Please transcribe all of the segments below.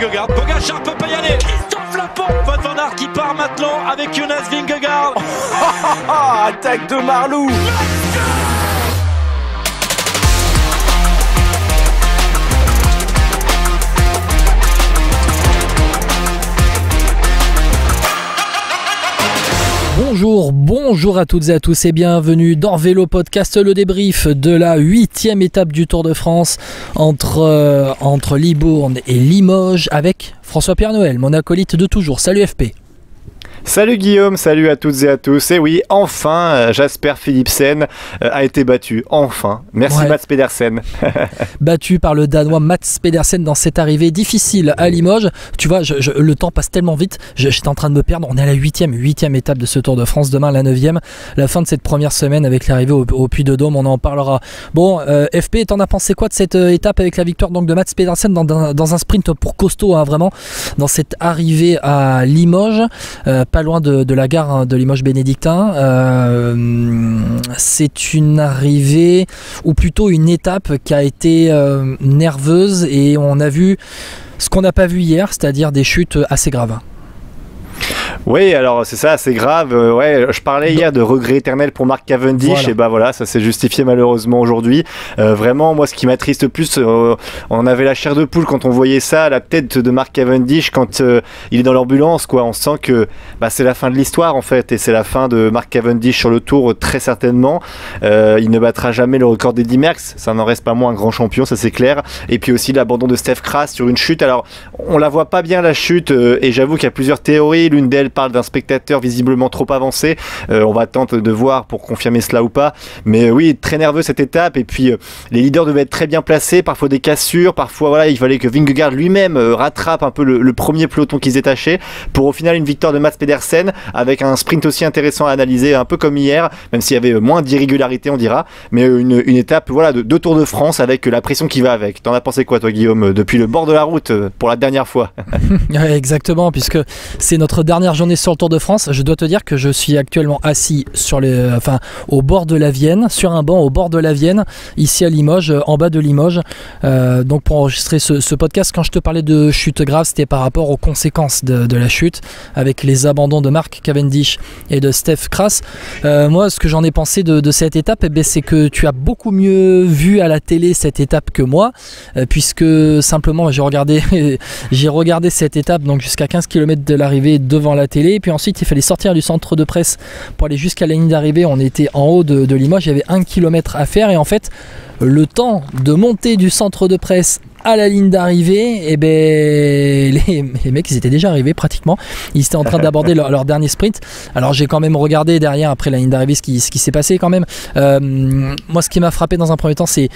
Vingegaard. Pogačar peut pas y aller. Christophe Laporte. Wout van Aert qui part maintenant avec Jonas Vingegaard. Attaque de Marlou. Bonjour à toutes et à tous et bienvenue dans Vélo Podcast, le débrief de la 8e étape du Tour de France entre Libourne et Limoges avec François-Pierre Noël, mon acolyte de toujours. Salut FP. Salut Guillaume, salut à toutes et à tous. Et oui, enfin, Jasper Philipsen a été battu. Enfin. Merci Mats Pedersen. Battu par le Danois Mats Pedersen dans cette arrivée difficile à Limoges. Tu vois, le temps passe tellement vite. J'étais en train de me perdre. On est à la 8e étape de ce Tour de France. Demain, la 9e. La fin de cette première semaine avec l'arrivée au Puy-de-Dôme. On en parlera. Bon, FP, t'en as pensé quoi de cette étape avec la victoire donc, de Mats Pedersen dans un sprint pour costaud, hein, vraiment, dans cette arrivée à Limoges, pas loin de la gare de Limoges-Bénédictin. C'est une arrivée, ou plutôt une étape qui a été nerveuse, et on a vu ce qu'on n'a pas vu hier, c'est-à-dire des chutes assez graves. Oui, alors c'est ça, c'est grave. Ouais, je parlais hier de regret éternel pour Mark Cavendish, voilà. Et bah voilà, ça s'est justifié malheureusement aujourd'hui. Vraiment, moi, ce qui m'attriste le plus, on avait la chair de poule quand on voyait ça, la tête de Mark Cavendish quand il est dans l'ambulance, quoi. On sent que c'est la fin de l'histoire en fait, et c'est la fin de Mark Cavendish sur le Tour très certainement. Il ne battra jamais le record d'Eddy Merckx, ça n'en reste pas moins un grand champion, ça c'est clair. Et puis aussi l'abandon de Stef Kras sur une chute. Alors, on la voit pas bien la chute, et j'avoue qu'il y a plusieurs théories. L'une d'elles parle d'un spectateur visiblement trop avancé. On va tenter de voir pour confirmer cela ou pas. Mais oui, très nerveux cette étape. Et puis les leaders devaient être très bien placés. Parfois des cassures. Parfois voilà, il fallait que Vingegaard lui-même rattrape un peu le premier peloton qui se détachait. Pour au final une victoire de Mats Pedersen avec un sprint aussi intéressant à analyser, un peu comme hier, même s'il y avait moins d'irrégularité on dira. Mais une étape voilà, de Tour de France avec la pression qui va avec. T'en as pensé quoi toi Guillaume, depuis le bord de la route pour la dernière fois? Ouais, exactement, puisque c'est notre dernière journée sur le Tour de France. Je dois te dire que je suis actuellement assis au bord de la Vienne, sur un banc au bord de la Vienne, ici à Limoges, en bas de Limoges. Donc pour enregistrer ce podcast, quand je te parlais de chute grave, c'était par rapport aux conséquences de la chute, avec les abandons de Mark Cavendish et de Stef Kras. Moi, ce que j'en ai pensé de cette étape, c'est que tu as beaucoup mieux vu à la télé cette étape que moi, puisque simplement j'ai regardé cette étape donc jusqu'à 15 km de l'arrivée devant la télé, et puis ensuite il fallait sortir du centre de presse pour aller jusqu'à la ligne d'arrivée. On était en haut de Limoges, il y avait 1 km à faire, et en fait le temps de monter du centre de presse à la ligne d'arrivée, les mecs ils étaient déjà arrivés pratiquement, ils étaient en train d'aborder leur dernier sprint. Alors j'ai quand même regardé derrière après la ligne d'arrivée ce qui s'est passé quand même. Moi ce qui m'a frappé dans un premier temps, c'est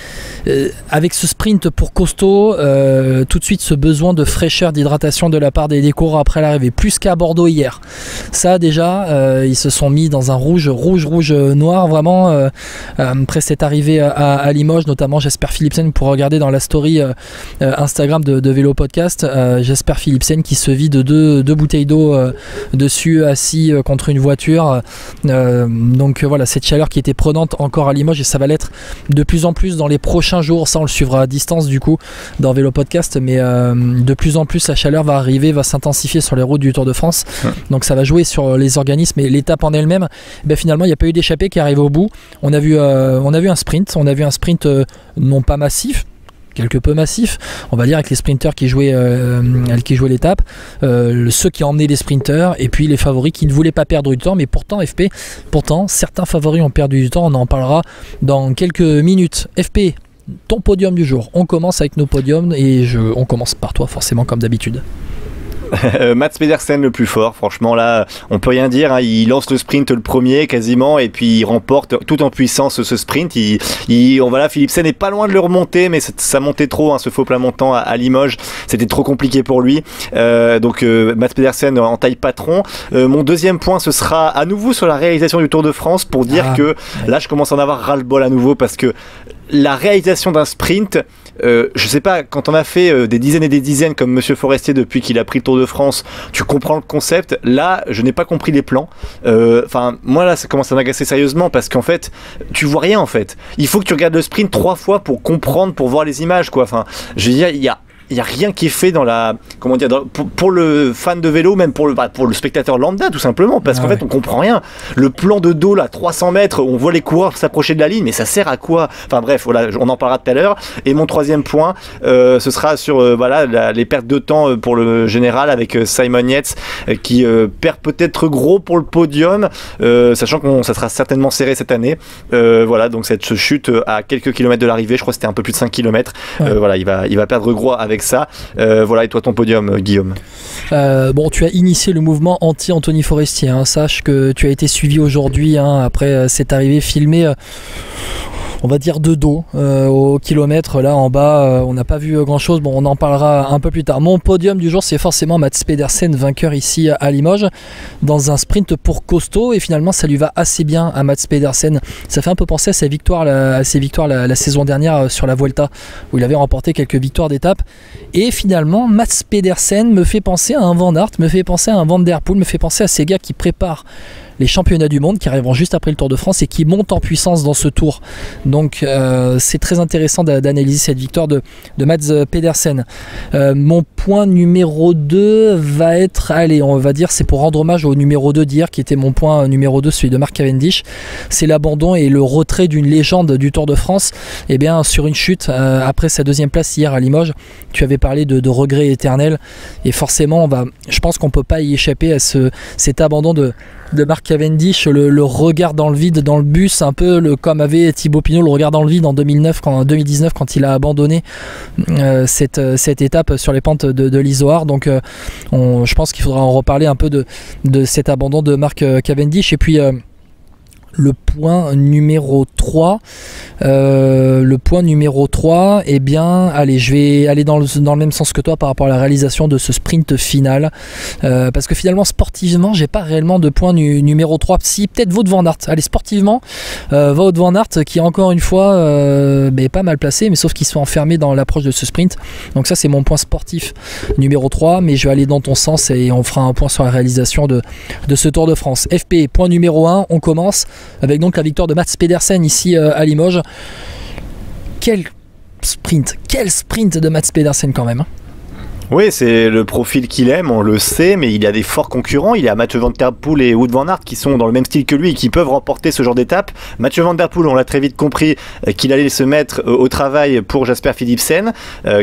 avec ce sprint pour costaud, tout de suite ce besoin de fraîcheur, d'hydratation de la part des coureurs après l'arrivée, plus qu'à Bordeaux hier. Ça déjà, ils se sont mis dans un rouge noir vraiment après cette arrivée à Limoges, notamment Jasper Philipsen, pour regarder dans la story Instagram de Vélo Podcast, Jasper Philipsen qui se vide de deux bouteilles d'eau dessus, assis contre une voiture. Donc voilà, cette chaleur qui était prenante encore à Limoges, et ça va l'être de plus en plus dans les prochains jours. Ça on le suivra à distance du coup dans Vélo Podcast, mais de plus en plus la chaleur va arriver, va s'intensifier sur les routes du Tour de France. Donc ça va jouer sur les organismes, et l'étape en elle-même, finalement il n'y a pas eu d'échappée qui arrive au bout. On a vu un sprint non pas massif, quelque peu massif, on va dire, avec les sprinteurs qui jouaient l'étape, ceux qui emmenaient les sprinteurs, et puis les favoris qui ne voulaient pas perdre du temps. Mais pourtant certains favoris ont perdu du temps. On en parlera dans quelques minutes. FP, ton podium du jour. On commence avec nos podiums, et on commence par toi forcément comme d'habitude. Mats Pedersen le plus fort, franchement là on peut rien dire, hein. Il lance le sprint le premier quasiment, et puis il remporte tout en puissance ce sprint. Philipsen n'est pas loin de le remonter, mais ça montait trop, hein, ce faux plat montant à Limoges, c'était trop compliqué pour lui. Donc Mats Pedersen en taille patron. Mon deuxième point, ce sera à nouveau sur la réalisation du Tour de France, pour dire que là je commence à en avoir ras-le-bol à nouveau, parce que la réalisation d'un sprint, je sais pas, quand on a fait des dizaines et des dizaines comme Monsieur Forestier depuis qu'il a pris le Tour de France, tu comprends le concept. Là, je n'ai pas compris les plans. Moi là, ça commence à m'agacer sérieusement, parce qu'en fait, tu vois rien en fait. Il faut que tu regardes le sprint 3 fois pour comprendre, pour voir les images, quoi. Enfin, je veux dire, il y a il y a rien qui est fait dans la, comment dire, pour le fan de vélo, même pour le spectateur lambda tout simplement, parce qu'en fait on comprend rien. Le plan de dos là, 300 mètres, on voit les coureurs s'approcher de la ligne, mais ça sert à quoi? Enfin bref, voilà, on en parlera tout à l'heure. Et mon troisième point, ce sera sur les pertes de temps pour le général avec Simon Yates qui perd peut-être gros pour le podium, sachant que ça sera certainement serré cette année. Voilà, donc cette chute à quelques kilomètres de l'arrivée, je crois que c'était un peu plus de 5 km. Voilà, il va perdre gros avec ça. Voilà, et toi ton podium, Guillaume? Bon, tu as initié le mouvement anti-Anthony Forestier, hein. Sache que tu as été suivi aujourd'hui, hein, après cette arrivée filmée. On va dire de dos au kilomètre là en bas, on n'a pas vu grand chose. Bon, on en parlera un peu plus tard. Mon podium du jour, c'est forcément Mats Pedersen, vainqueur ici à Limoges dans un sprint pour costaud, et finalement ça lui va assez bien à Mats Pedersen. Ça fait un peu penser à ses victoires la saison dernière sur la Vuelta où il avait remporté quelques victoires d'étape, et finalement Mats Pedersen me fait penser à un Van Aert, me fait penser à un Van Der Poel, me fait penser à ces gars qui préparent les championnats du monde qui arriveront juste après le Tour de France et qui montent en puissance dans ce tour. Donc c'est très intéressant d'analyser cette victoire de Mats Pedersen. Mon point numéro 2 va être, allez, on va dire, c'est pour rendre hommage au numéro 2 d'hier, qui était mon point numéro 2, celui de Mark Cavendish. C'est l'abandon et le retrait d'une légende du Tour de France, et bien sur une chute après sa deuxième place hier à Limoges. Tu avais parlé de regret éternel, et forcément je pense qu'on ne peut pas y échapper à cet abandon de Mark Cavendish, le regard dans le vide dans le bus, un peu comme avait Thibaut Pinot le regard dans le vide en 2019 quand il a abandonné cette étape sur les pentes de l'Izoard. Donc je pense qu'il faudra en reparler un peu de cet abandon de Mark Cavendish. Et puis le point numéro 3, eh bien, allez, je vais aller dans le même sens que toi par rapport à la réalisation de ce sprint final, parce que finalement sportivement j'ai pas réellement de point numéro 3, si peut-être Wout van Aert. Allez, sportivement, Wout van Aert qui encore une fois pas mal placé, mais sauf qu'il soit enfermé dans l'approche de ce sprint. Donc ça c'est mon point sportif numéro 3, mais je vais aller dans ton sens et on fera un point sur la réalisation de ce Tour de France. FP, point numéro 1, on commence avec donc la victoire de Mats Pedersen ici à Limoges. Quel sprint de Mats Pedersen quand même. Oui, c'est le profil qu'il aime, on le sait, mais il y a des forts concurrents. Il y a Mathieu Van Der Poel et Wout van Aert qui sont dans le même style que lui et qui peuvent remporter ce genre d'étape. Mathieu Van Der Poel, on l'a très vite compris qu'il allait se mettre au travail pour Jasper Philipsen,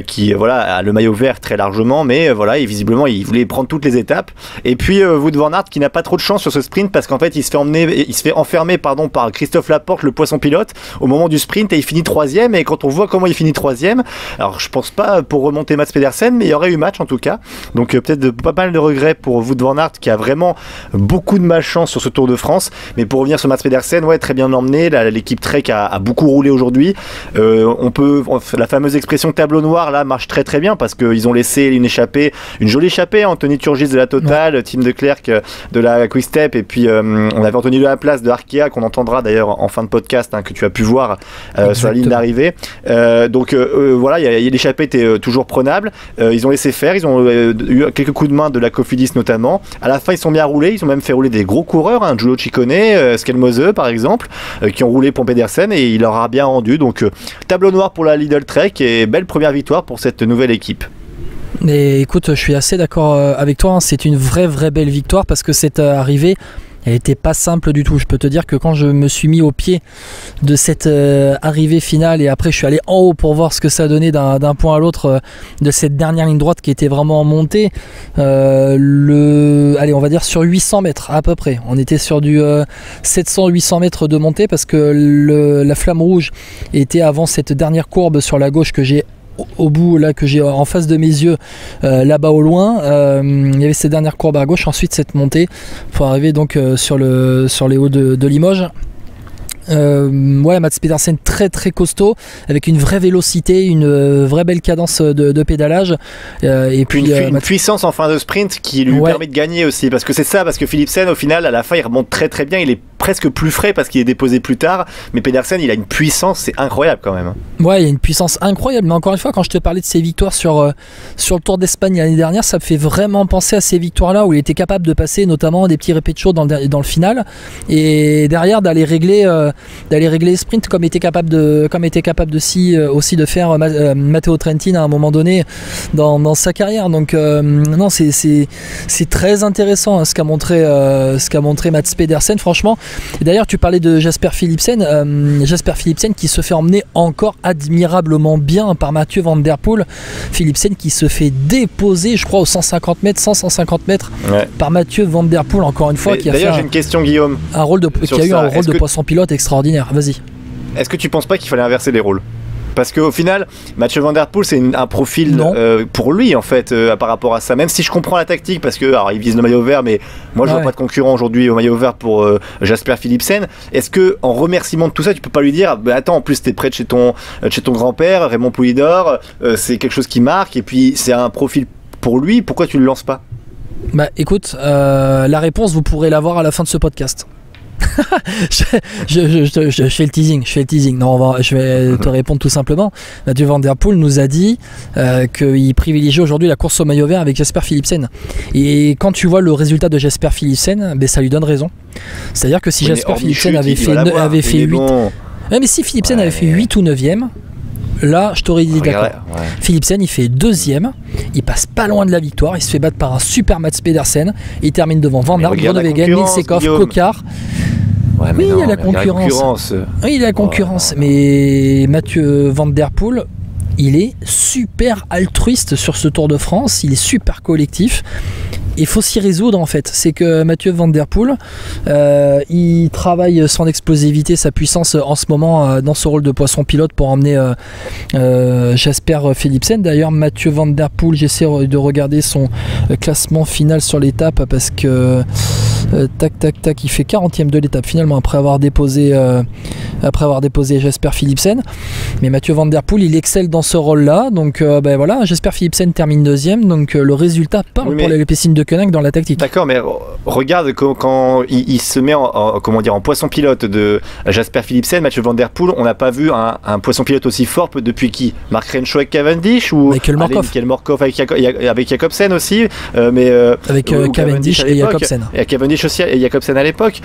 qui a le maillot vert très largement, mais et visiblement il voulait prendre toutes les étapes. Et puis Wout van Aert qui n'a pas trop de chance sur ce sprint parce qu'en fait il se fait enfermer par Christophe Laporte, le poisson pilote, au moment du sprint, et il finit 3ème. Et quand on voit comment il finit 3ème, alors je pense pas pour remonter Mats Pedersen, mais il y aurait match en tout cas, donc peut-être pas mal de regrets pour Wout van Aert qui a vraiment beaucoup de malchance sur ce Tour de France. Mais pour revenir sur Mats Pedersen, très bien emmené, l'équipe Trek a beaucoup roulé aujourd'hui. La fameuse expression tableau noir là marche très très bien parce qu'ils ont laissé une jolie échappée, Anthony Turgis de la Total, Tim de Klerk de la Quick Step, et puis on avait Anthony de la Place de Arkea qu'on entendra d'ailleurs en fin de podcast, que tu as pu voir sur la ligne d'arrivée. L'échappée était toujours prenable. Ils ont laissé faire, ils ont eu quelques coups de main de la Cofidis notamment. À la fin ils sont mis à rouler, ils ont même fait rouler des gros coureurs, Giulio Ciccone, Skelmose par exemple, qui ont roulé pour Pedersen, et il leur a bien rendu. Donc tableau noir pour la Lidl Trek, et belle première victoire pour cette nouvelle équipe. Et écoute, je suis assez d'accord avec toi, c'est une vraie belle victoire parce que cette arrivée, elle n'était pas simple du tout. Je peux te dire que quand je me suis mis au pied de cette arrivée finale, et après je suis allé en haut pour voir ce que ça donnait d'un point à l'autre de cette dernière ligne droite qui était vraiment en montée, allez, on va dire sur 800 mètres à peu près. On était sur du 700-800 mètres de montée parce que la flamme rouge était avant cette dernière courbe sur la gauche que j'ai au bout, là, que j'ai en face de mes yeux, là-bas au loin. Il y avait cette dernière courbe à gauche, ensuite cette montée pour arriver donc sur les hauts de Limoges. Mats Pedersen très costaud, avec une vraie vélocité, une vraie belle cadence de pédalage, et puis une puissance en fin de sprint qui lui permet de gagner aussi, parce que Philipsen au final à la fin il remonte très bien, il est presque plus frais parce qu'il est déposé plus tard, mais Pedersen il a une puissance, c'est incroyable quand même. Ouais, il y a une puissance incroyable, mais encore une fois, quand je te parlais de ses victoires sur le Tour d'Espagne l'année dernière, ça me fait vraiment penser à ces victoires-là où il était capable de passer notamment des petits répétitions dans le final, et derrière d'aller régler les sprints comme était capable aussi de faire Matteo Trentin à un moment donné dans sa carrière. Donc non, c'est très intéressant hein, ce qu'a montré Mats Pedersen, franchement. Et d'ailleurs, tu parlais de Jasper Philipsen, qui se fait emmener encore admirablement bien par Mathieu Van Der Poel. Philipsen qui se fait déposer, je crois, aux 150 mètres ouais. par Mathieu Van Der Poel, encore une fois. D'ailleurs, j'ai une question, Guillaume. Qui a eu un rôle de poisson pilote extraordinaire. Vas-y. Est-ce que tu penses pas qu'il fallait inverser les rôles ? Parce qu'au final, Mathieu Van Der Poel, c'est un profil pour lui en fait par rapport à ça. Même si je comprends la tactique, parce que alors, il vise le maillot vert, mais moi je vois pas de concurrent aujourd'hui au maillot vert pour Jasper Philipsen. Est-ce que en remerciement de tout ça, tu peux pas lui dire, bah, attends, en plus t'es près de chez ton grand-père, Raymond Poulidor, c'est quelque chose qui marque, et puis c'est un profil pour lui. Pourquoi tu le lances pas ? Bah écoute, la réponse vous pourrez l'avoir à la fin de ce podcast. je fais le teasing. Non, je vais te répondre tout simplement. Mathieu Van Der Poel nous a dit qu'il privilégie aujourd'hui la course au maillot vert avec Jasper Philipsen. Et quand tu vois le résultat de Jasper Philipsen, ça lui donne raison. C'est-à-dire que si Jasper Philipsen avait fait 8... Bon. Ouais, mais si Philipsen avait fait 8 ou 9e, là, je t'aurais dit d'accord. Ouais. Philipsen, il fait 2e, il passe pas loin de la victoire, il se fait battre par un super Mats Pedersen, il termine devant Van Aert, Groenewegen, Nilsekov, Kokar. Ouais, oui, il y a la concurrence. Oui, il y a la concurrence, mais Mathieu Van Der Poel, il est super altruiste sur ce Tour de France, il est super collectif. Il faut s'y résoudre en fait. C'est que Mathieu Van Der Poel, il travaille son explosivité, sa puissance en ce moment dans ce rôle de poisson pilote pour emmener Jasper Philipsen. D'ailleurs, Mathieu Van Der Poel, j'essaie de regarder son classement final sur l'étape parce que tac, il fait 40e de l'étape finalement après avoir déposé Jasper Philipsen. Mais Mathieu Van Der Poel, il excelle dans ce rôle-là. Donc voilà, Jasper Philipsen termine 2e. Donc le résultat parle pour les Alpecin de Koenig dans la tactique. D'accord, mais regarde quand il se met en poisson pilote de Jasper Philipsen, Mathieu Van Der Poel, on n'a pas vu un poisson pilote aussi fort depuis qui ? Mark Renshaw avec Cavendish ou Michael Morkov avec Jacobsen aussi, avec Cavendish et Jacobsen. Et Cavendish aussi et Jacobsen à l'époque.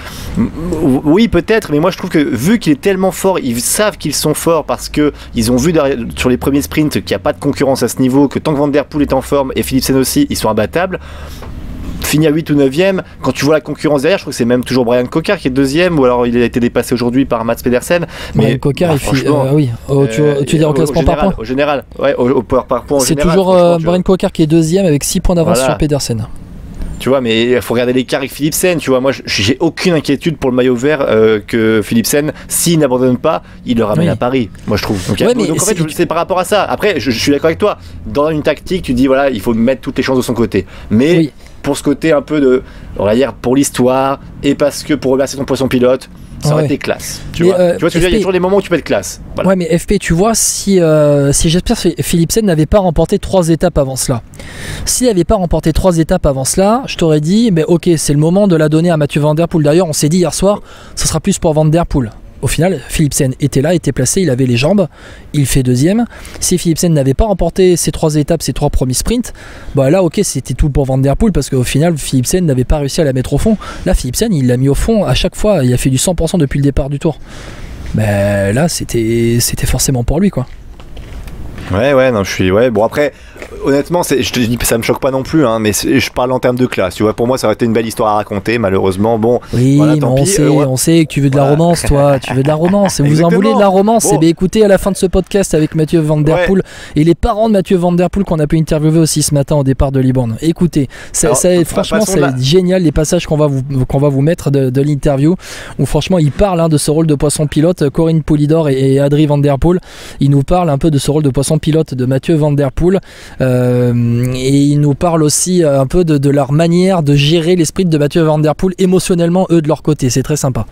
Oui, peut-être, mais moi je trouve que vu qu'il est tellement fort, ils savent qu'ils sont forts parce que ils ont vu sur les premiers sprints qu'il n'y a pas de concurrence à ce niveau, que tant que Van Der Poel est en forme et Philipsen aussi, ils sont imbattables. Fini à 8 ou 9e, quand tu vois la concurrence derrière, je trouve que c'est même toujours Brian Kokar qui est 2e, ou alors il a été dépassé aujourd'hui par Mats Pedersen. Brian Kokar, il fait. Oui, tu veux dire au classement par points ? Au général, ouais, par points. C'est toujours Brian Kokar qui est 2e avec 6 points d'avance sur Pedersen. Tu vois, mais il faut regarder l'écart avec Philipsen. Tu vois, moi, j'ai aucune inquiétude pour le maillot vert que Philipsen, s'il n'abandonne pas, il le ramène à Paris. Moi, je trouve. Donc, en fait, c'est par rapport à ça. Après, je suis d'accord avec toi. Dans une tactique, tu dis voilà, il faut mettre toutes les chances de son côté. Mais pour ce côté un peu de, on va dire, pour l'histoire et parce que pour remercier ton poisson pilote. Ça aurait été classe. Tu vois ce que je veux dire, il y a toujours des moments où tu peux être classe. Voilà. Ouais, mais FP, tu vois, si Jasper Philipsen n'avait pas remporté 3 étapes avant cela, s'il n'avait pas remporté 3 étapes avant cela, je t'aurais dit, ok, c'est le moment de la donner à Mathieu Van Der Poel. D'ailleurs, on s'est dit hier soir, ça sera plus pour Van Der Poel. Au final, Philipsen était là, était placé, il avait les jambes, il fait 2e. Si Philipsen n'avait pas remporté ces 3 étapes, ces 3 premiers sprints, là, ok, c'était tout pour Van Der Poel parce qu'au final, Philipsen n'avait pas réussi à la mettre au fond. Là, Philipsen, il l'a mis au fond à chaque fois, il a fait du 100% depuis le départ du Tour. Là, c'était forcément pour lui, quoi. Ouais, non, je suis. Ouais, bon, après, honnêtement, je te dis que ça me choque pas non plus, hein, mais je parle en termes de classe. Tu vois, pour moi, ça aurait été une belle histoire à raconter, malheureusement. Bon, oui, voilà, mais on sait que tu veux de la romance, toi. Tu veux de la romance. Vous en voulez de la romance. Bon. Écoutez, à la fin de ce podcast avec Mathieu Van Der Poel et les parents de Mathieu Van Der Poel qu'on a pu interviewer aussi ce matin au départ de Libourne. Écoutez, franchement, c'est génial les passages qu'on va vous mettre de l'interview où franchement, ils parlent de ce rôle de poisson pilote. Corinne Poulidor et Adrie Van Der Poel, ils nous parlent un peu de ce rôle de poisson pilote de Mathieu Van Der Poel et ils nous parlent aussi un peu de leur manière de gérer les sprints de Mathieu Van Der Poel émotionnellement, eux de leur côté. C'est très sympa.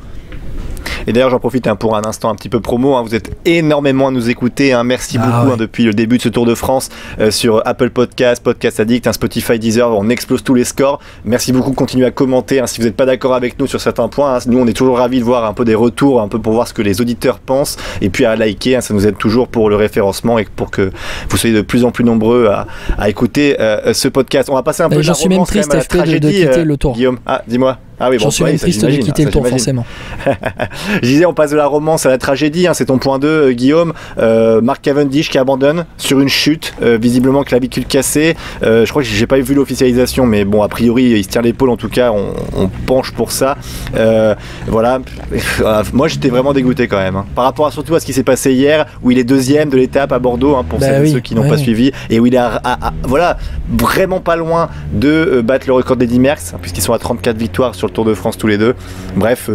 Et d'ailleurs, j'en profite pour un instant un petit peu promo. Vous êtes énormément à nous écouter. Merci beaucoup depuis le début de ce Tour de France sur Apple Podcast, Podcast Addict, Spotify, Deezer. On explose tous les scores. Merci beaucoup. Continuez à commenter si vous n'êtes pas d'accord avec nous sur certains points. Nous, on est toujours ravis de voir un peu des retours, un peu pour voir ce que les auditeurs pensent. Et puis à liker. Ça nous aide toujours pour le référencement et pour que vous soyez de plus en plus nombreux à écouter ce podcast. On va passer un peu de la romance, j'en suis même triste à la tragédie, de quitter le Tour. Guillaume, dis-moi. Ah oui, j'en suis même triste de quitter le Tour, forcément. Je disais, on passe de la romance à la tragédie. C'est ton point 2, Guillaume. Mark Cavendish qui abandonne sur une chute, visiblement clavicule cassée. Je crois que j'ai pas vu l'officialisation, mais bon, a priori, il se tient l'épaule. En tout cas, on penche pour ça. Voilà. Moi, j'étais vraiment dégoûté quand même. Par rapport surtout à ce qui s'est passé hier, où il est deuxième de l'étape à Bordeaux, pour ceux qui n'ont pas suivi, et où il est voilà, vraiment pas loin de battre le record d'Eddy Merckx, puisqu'ils sont à 34 victoires sur le Tour de France tous les deux. Bref,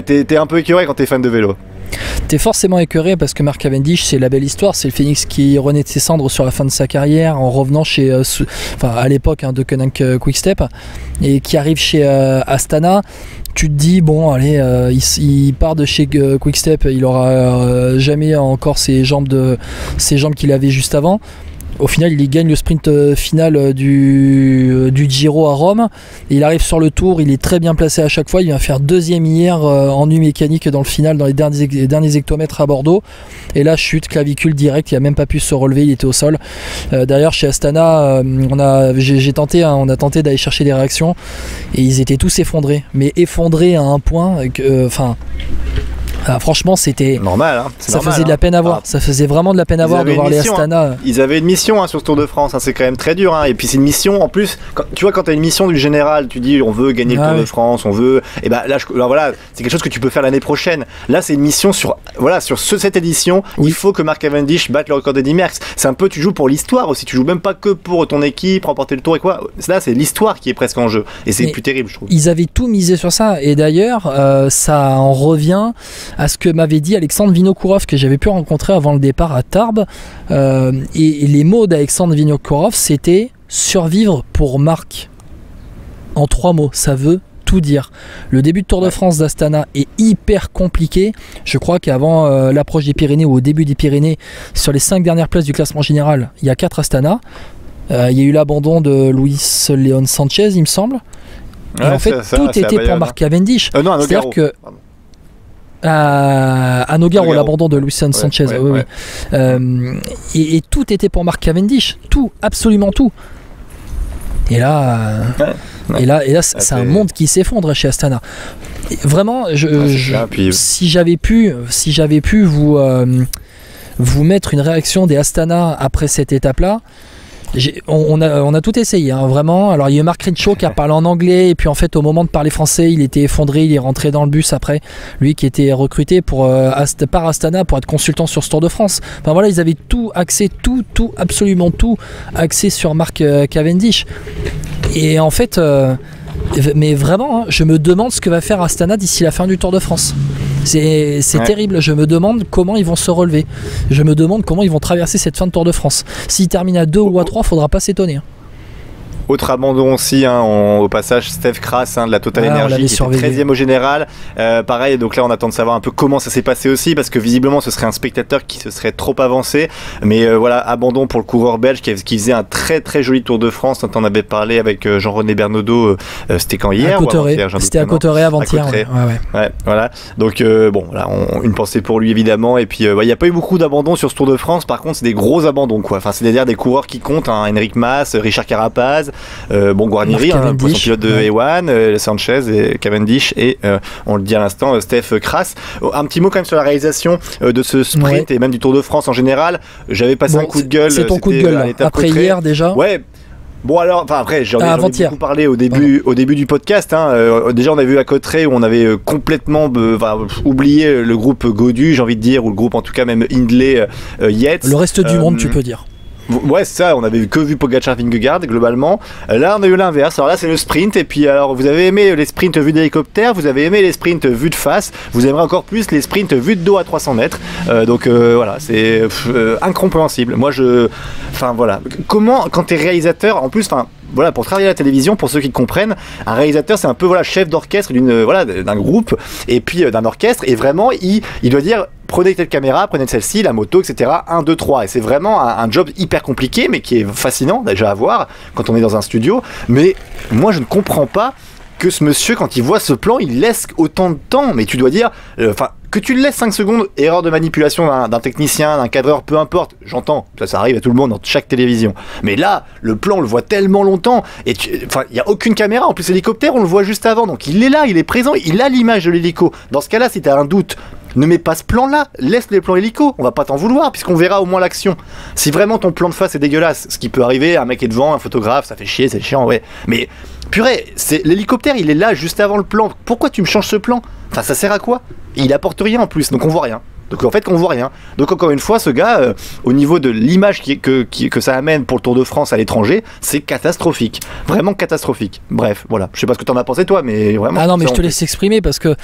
t'es un peu écœuré quand t'es fan de vélo. T'es forcément écœuré parce que Mark Cavendish, c'est la belle histoire, c'est le phénix qui renaît de ses cendres sur la fin de sa carrière en revenant chez, à l'époque de Koenig Quick-Step, et qui arrive chez Astana. Tu te dis, bon, allez, il part de chez Quick-Step, il aura jamais encore ces jambes qu'il avait juste avant. Au final, il gagne le sprint final du Giro à Rome. Et il arrive sur le Tour, il est très bien placé à chaque fois. Il vient faire deuxième hier en nu mécanique dans le final, dans les derniers hectomètres à Bordeaux. Et là, chute, clavicule direct, il n'a même pas pu se relever, il était au sol. D'ailleurs, chez Astana, on a tenté d'aller chercher des réactions. Et ils étaient tous effondrés. Mais effondrés à un point que... franchement, c'était normal. Ça faisait de la peine à voir. Ça faisait vraiment de la peine à voir de voir les Astana. Ils avaient une mission sur ce Tour de France. C'est quand même très dur. Et puis c'est une mission. En plus, tu vois, quand t'as une mission du général, tu dis on veut gagner le Tour de France, on veut. Et ben là, voilà, c'est quelque chose que tu peux faire l'année prochaine. Là, c'est une mission sur cette édition. Il faut que Mark Cavendish batte le record d'Eddy Merckx. C'est un peu, tu joues pour l'histoire aussi. Tu joues même pas que pour ton équipe, remporter le Tour et quoi. Là, c'est l'histoire qui est presque en jeu. Et c'est plus terrible, je trouve. Ils avaient tout misé sur ça. Et d'ailleurs, ça en revient à ce que m'avait dit Alexandre Vinokourov, que j'avais pu rencontrer avant le départ à Tarbes, et les mots d'Alexandre Vinokourov, c'était survivre pour Marc. En 3 mots, ça veut tout dire. Le début de Tour de France d'Astana est hyper compliqué. Je crois qu'avant l'approche des Pyrénées, ou au début des Pyrénées, sur les 5 dernières places du classement général, il y a 4 Astana. Il y a eu l'abandon de Luis León Sanchez, il me semble. Et en fait, tout était pour Mark Cavendish. C'est-à-dire que à Nogaro, l'abandon de Luis Sanchez, et tout était pour Mark Cavendish, tout, absolument tout. Et là, c'est un monde qui s'effondre chez Astana. Et vraiment, si j'avais pu vous mettre une réaction des Astana après cette étape-là. On a tout essayé, vraiment. Alors il y a eu Mark Renshaw qui a parlé en anglais, et puis en fait au moment de parler français il était effondré, il est rentré dans le bus après, lui qui était recruté par Astana pour être consultant sur ce Tour de France. Enfin voilà, ils avaient tout axé, absolument tout axé sur Mark Cavendish. Et en fait, mais vraiment, je me demande ce que va faire Astana d'ici la fin du Tour de France. C'est terrible, je me demande comment ils vont se relever. Je me demande comment ils vont traverser cette fin de Tour de France. S'ils terminent à 2 ou à 3, faudra pas s'étonner. Autre abandon aussi, au passage, Stef Kras de la Total Energy, qui était 13e au général. Pareil, donc là on attend de savoir un peu comment ça s'est passé aussi, parce que visiblement ce serait un spectateur qui se serait trop avancé. Mais voilà, abandon pour le coureur belge qui faisait un très très joli Tour de France. On en avait parlé avec Jean-René Bernaudot, c'était quand, hier ou avant-hier? C'était à Cauterets avant-hier. Ouais, voilà. Donc bon, là, une pensée pour lui évidemment. Et puis il n'y a pas eu beaucoup d'abandons sur ce Tour de France. Par contre, c'est des gros abandons, quoi. Enfin, c'est-à-dire des coureurs qui comptent, Henrik Mas, Richard Carapaz. Guarnieri, son pilote de A1, Sanchez et Cavendish, et on le dit à l'instant, Stef Kras. Un petit mot quand même sur la réalisation de ce sprint et même du Tour de France en général. J'avais passé un coup de gueule. C'est ton coup de gueule après hier déjà. Ouais. Bon alors, après j'en ai beaucoup parlé au début du podcast. Déjà on a vu à Cauterets où on avait complètement oublié le groupe Gaudu, j'ai envie de dire, ou le groupe en tout cas même Hindley, Yates. Le reste du monde, tu peux dire. Ouais, c'est ça, on avait que vu Pogacar, Vingegaard globalement. Là on a eu l'inverse. Alors là c'est le sprint, et puis alors vous avez aimé les sprints vus d'hélicoptère, vous avez aimé les sprints vus de face, vous aimerez encore plus les sprints vus de dos à 300 mètres. Donc voilà, c'est incompréhensible. Moi voilà, comment, quand t'es réalisateur, en plus, voilà, pour travailler à la télévision, pour ceux qui comprennent, un réalisateur c'est un peu voilà, chef d'orchestre d'un groupe et puis d'un orchestre, et vraiment il doit dire prenez telle caméra, prenez celle-ci, la moto, etc. 1, 2, 3. Et c'est vraiment un job hyper compliqué, mais qui est fascinant déjà à voir quand on est dans un studio. Mais moi je ne comprends pas que ce monsieur, quand il voit ce plan, il laisse autant de temps. Mais tu dois dire, que tu le laisses 5 secondes, erreur de manipulation d'un technicien, d'un cadreur, peu importe, j'entends, ça arrive à tout le monde dans chaque télévision. Mais là, le plan, on le voit tellement longtemps, et il n'y a aucune caméra, en plus l'hélicoptère, on le voit juste avant, donc il est là, il est présent, il a l'image de l'hélico. Dans ce cas-là, si tu as un doute, ne mets pas ce plan-là, laisse les plans hélico, on va pas t'en vouloir, puisqu'on verra au moins l'action. Si vraiment ton plan de face est dégueulasse, ce qui peut arriver, un mec est devant, un photographe, ça fait chier, c'est chiant, ouais. Mais purée, l'hélicoptère, il est là juste avant le plan, pourquoi tu me changes ce plan? Enfin, ça sert à quoi? Il apporte rien en plus, donc on voit rien. Donc en fait, on voit rien. Donc encore une fois, ce gars, au niveau de l'image que ça amène pour le Tour de France à l'étranger, c'est catastrophique. Vraiment catastrophique. Bref, voilà. Je sais pas ce que t'en as pensé toi, mais vraiment... Ah non, mais je te laisse exprimer parce que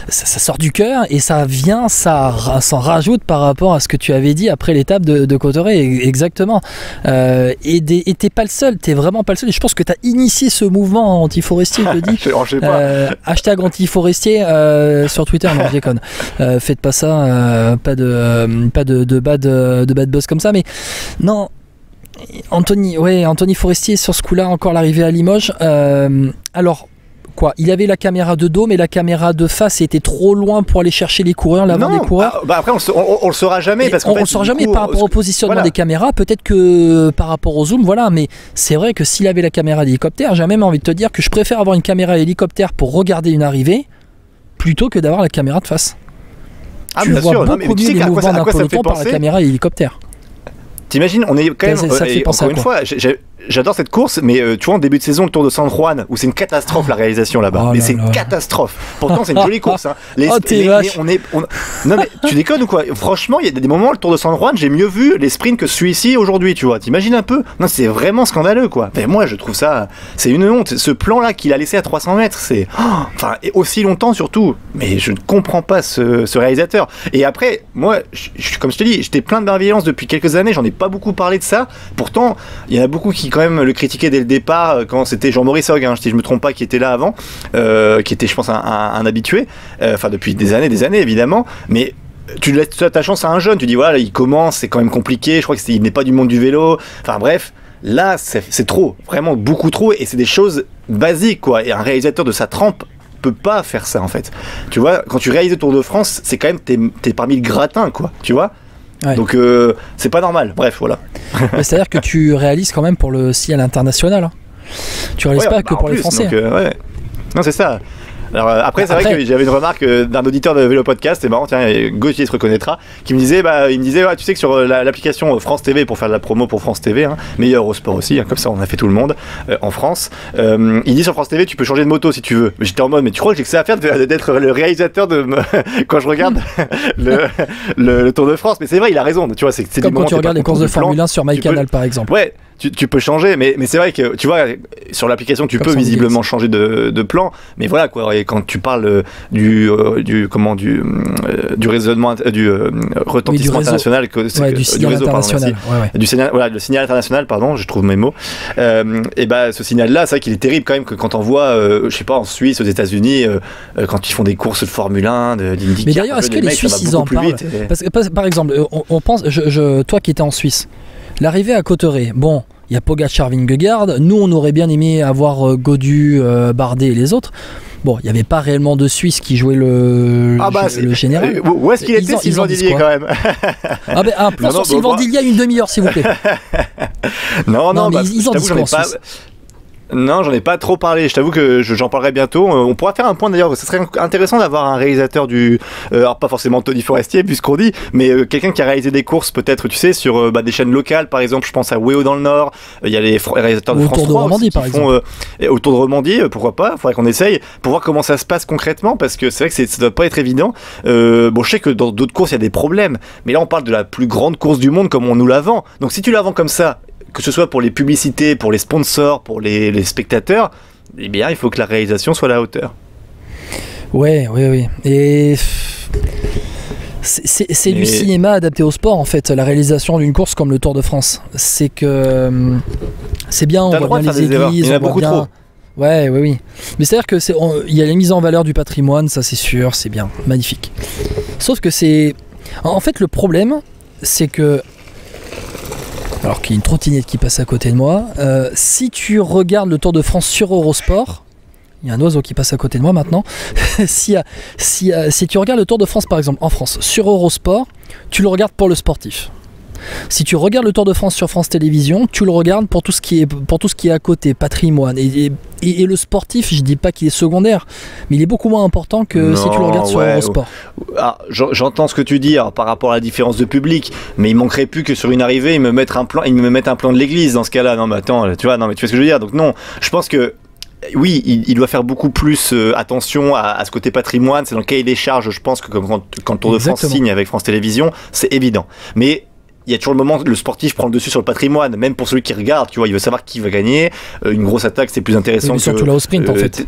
ça sort du cœur et ça vient, ça s'en rajoute par rapport à ce que tu avais dit après l'étape de Cauterets. Exactement. Et t'es pas le seul, t'es vraiment pas le seul. Et je pense que t'as initié ce mouvement anti-forestier, je te dis. Je sais pas. Hashtag anti-forestier sur Twitter, non, je déconne. Faites pas ça. Pas de bad buzz comme ça, mais non, Anthony Forestier sur ce coup-là, encore l'arrivée à Limoges. Alors quoi, il avait la caméra de dos, mais la caméra de face était trop loin pour aller chercher les coureurs, l'avant des coureurs. Après on le saura jamais, parce qu'on le saura jamais par rapport au positionnement des caméras. Peut-être que par rapport au zoom, voilà, mais c'est vrai que s'il avait la caméra d'hélicoptère, j'ai même envie de te dire que je préfère avoir une caméra hélicoptère pour regarder une arrivée plutôt que d'avoir la caméra de face. Ah, tu bien vois sûr, beaucoup mieux les mouvements d'un peloton par la caméra hélicoptère. T'imagines, on est quand même, encore une fois, j'adore cette course, mais tu vois, en début de saison, le Tour de San Juan, où c'est une catastrophe la réalisation là-bas. Mais c'est une catastrophe. Pourtant, c'est une jolie course. Hein. Non, mais tu déconnes ou quoi? Franchement, il y a des moments, le Tour de San Juan, j'ai mieux vu les sprints que celui-ci aujourd'hui, tu vois. T'imagines un peu? Non, c'est vraiment scandaleux, quoi. Mais moi, je trouve ça, c'est une honte. Ce plan-là qu'il a laissé à 300 mètres, c'est, enfin, et aussi longtemps surtout. Mais je ne comprends pas ce réalisateur. Et après, moi, comme je te dis, j'étais plein de bienveillance depuis quelques années. J'en ai pas beaucoup parlé de ça. Pourtant, il y en a beaucoup qui quand même le critiquaient dès le départ, quand c'était Jean-Maurice Hogg, si je me trompe pas, qui était là avant, qui était, je pense, un habitué, enfin depuis des années évidemment, mais tu laisses ta chance à un jeune, tu dis voilà, il commence, c'est quand même compliqué, je crois qu'il n'est pas du monde du vélo, enfin bref, là c'est trop, vraiment beaucoup trop, et c'est des choses basiques, quoi, et un réalisateur de sa trempe peut pas faire ça, en fait. Tu vois, quand tu réalises le Tour de France, c'est quand même, t'es parmi le gratin, quoi, tu vois. Ouais. Donc c'est pas normal, bref, voilà. C'est-à-dire que tu réalises quand même pour le signal international, hein. Tu réalises pas que pour les Français, donc, ouais. Non, c'est ça. Alors après, c'est vrai que j'avais une remarque d'un auditeur de Vélo Podcast, c'est marrant, tiens, Gauthier se reconnaîtra, qui me disait, ouais, tu sais que sur l'application France TV, pour faire de la promo pour France TV, hein, meilleur au sport aussi, hein, comme ça on a fait tout le monde en France, il dit sur France TV, tu peux changer de moto si tu veux. Mais j'étais en mode, mais tu crois que j'ai que ça à faire d'être le réalisateur quand je regarde le Tour de France? Mais c'est vrai, il a raison, tu vois, c'est comme quand tu regardes les courses de Formule 1 sur MyCanal par exemple. Ouais. Tu peux changer, mais c'est vrai que tu vois, sur l'application tu peux visiblement changer de plan, mais voilà quoi. Et quand tu parles du raisonnement, du retentissement international, du signal international, le signal international, pardon, je trouve mes mots. Et bah ce signal-là, c'est vrai qu'il est terrible quand même, que quand on voit, je sais pas, en Suisse, aux États-Unis, quand ils font des courses de Formule 1, d'IndyCar. Mais d'ailleurs, est-ce que les Suisses ils en parlent? Parce que par exemple, on pense, toi qui étais en Suisse. L'arrivée à Cauterets, bon, il y a Pogacar, Vingegaard. Nous, on aurait bien aimé avoir Gaudu, Bardet et les autres. Bon, il n'y avait pas réellement de Suisse qui jouait le général. Où est-ce qu'il était, Sylvain Dillier, quand même? Un plan sur Sylvain Dillier, une demi-heure, s'il vous plaît. Non, mais ils en disent quoi en Suisse? Non, j'en ai pas trop parlé. Je t'avoue que j'en parlerai bientôt. On pourra faire un point d'ailleurs. Ce serait intéressant d'avoir un réalisateur alors pas forcément Tony Forestier, puisqu'on dit, mais quelqu'un qui a réalisé des courses, peut-être, tu sais, sur des chaînes locales, par exemple. Je pense à Wéo dans le Nord. Il y a les réalisateurs de France 3 de Romandie, par exemple. Autour de Romandie, pourquoi pas? Faudrait qu'on essaye pour voir comment ça se passe concrètement, parce que c'est vrai que ça doit pas être évident. Bon, je sais que dans d'autres courses il y a des problèmes, mais là on parle de la plus grande course du monde comme on nous la vend. Donc si tu la vends comme ça, que ce soit pour les publicités, pour les sponsors, pour les spectateurs, eh bien, il faut que la réalisation soit à la hauteur. Oui. Et c'est du cinéma adapté au sport, en fait, la réalisation d'une course comme le Tour de France. C'est que C'est bien, on voit bien les églises, il y en a beaucoup trop. Ouais, oui. Mais c'est-à-dire que il y a les mises en valeur du patrimoine, ça c'est sûr, c'est bien, magnifique. Sauf que c'est... En fait, le problème, c'est que... Alors qu'il y a une trottinette qui passe à côté de moi, si tu regardes le Tour de France sur Eurosport, il y a un oiseau qui passe à côté de moi maintenant, si tu regardes le Tour de France par exemple en France sur Eurosport, tu le regardes pour le sportif. Si tu regardes le Tour de France sur France Télévisions, tu le regardes pour tout ce qui est à côté, patrimoine. Et le sportif, je dis pas qu'il est secondaire, mais il est beaucoup moins important que si tu le regardes sur Eurosport. Ah, j'entends ce que tu dis par rapport à la différence de public, mais il manquerait plus que sur une arrivée, ils me mettent un plan de l'église dans ce cas-là. Non, mais attends, tu vois ce que je veux dire. Donc non, je pense que oui, il doit faire beaucoup plus attention à ce côté patrimoine. C'est dans le cahier des charges, je pense, que quand le Tour de France signe avec France Télévisions, c'est évident. Mais il y a toujours le moment où le sportif prend le dessus sur le patrimoine, même pour celui qui regarde, tu vois, il veut savoir qui va gagner. Une grosse attaque, c'est plus intéressant que... surtout là au sprint, en fait.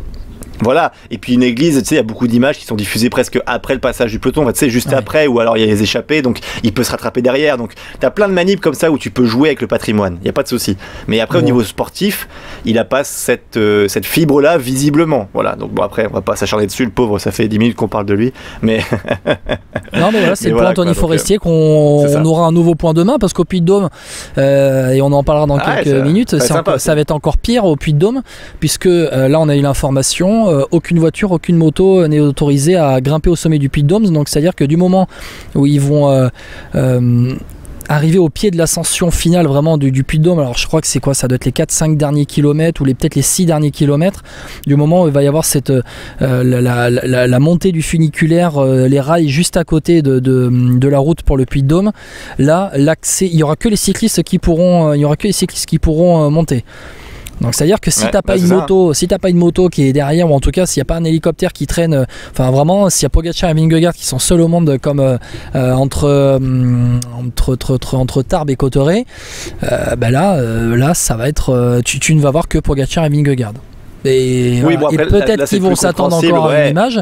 Voilà, et puis une église, tu sais, il y a beaucoup d'images qui sont diffusées presque après le passage du peloton, tu sais, juste après, ou alors il y a les échappées, donc il peut se rattraper derrière. Donc tu as plein de manips comme ça où tu peux jouer avec le patrimoine, il n'y a pas de souci. Mais après, au niveau sportif, il n'a pas cette fibre-là, visiblement. Voilà, donc bon, après, on va pas s'acharner dessus, le pauvre, ça fait 10 minutes qu'on parle de lui. Mais non, mais voilà, c'est le point Anthony Forestier qu'on aura un nouveau point demain, parce qu'au Puy-de-Dôme, et on en parlera dans quelques minutes, ça va être encore pire au Puy-de-Dôme, puisque là, on a eu l'information. Aucune voiture, aucune moto n'est autorisée à grimper au sommet du Puy-de-Dôme. Donc c'est-à-dire que du moment où ils vont arriver au pied de l'ascension finale vraiment du Puy-de-Dôme, alors je crois que c'est quoi, ça doit être les 4-5 derniers kilomètres ou peut-être les 6 derniers kilomètres, du moment où il va y avoir la montée du funiculaire, les rails juste à côté de la route pour le Puy-de-Dôme, là l'accès, il n'y aura que les cyclistes qui pourront monter. Donc c'est à dire que si t'as pas une moto qui est derrière, ou en tout cas s'il n'y a pas un hélicoptère qui traîne, enfin vraiment s'il y a Pogacar et Vingegaard qui sont seuls au monde comme entre Tarbes et Cauterets, là ça va être tu ne vas voir que Pogacar et Vingegaard. Et peut-être qu'ils vont s'attendre encore à une image,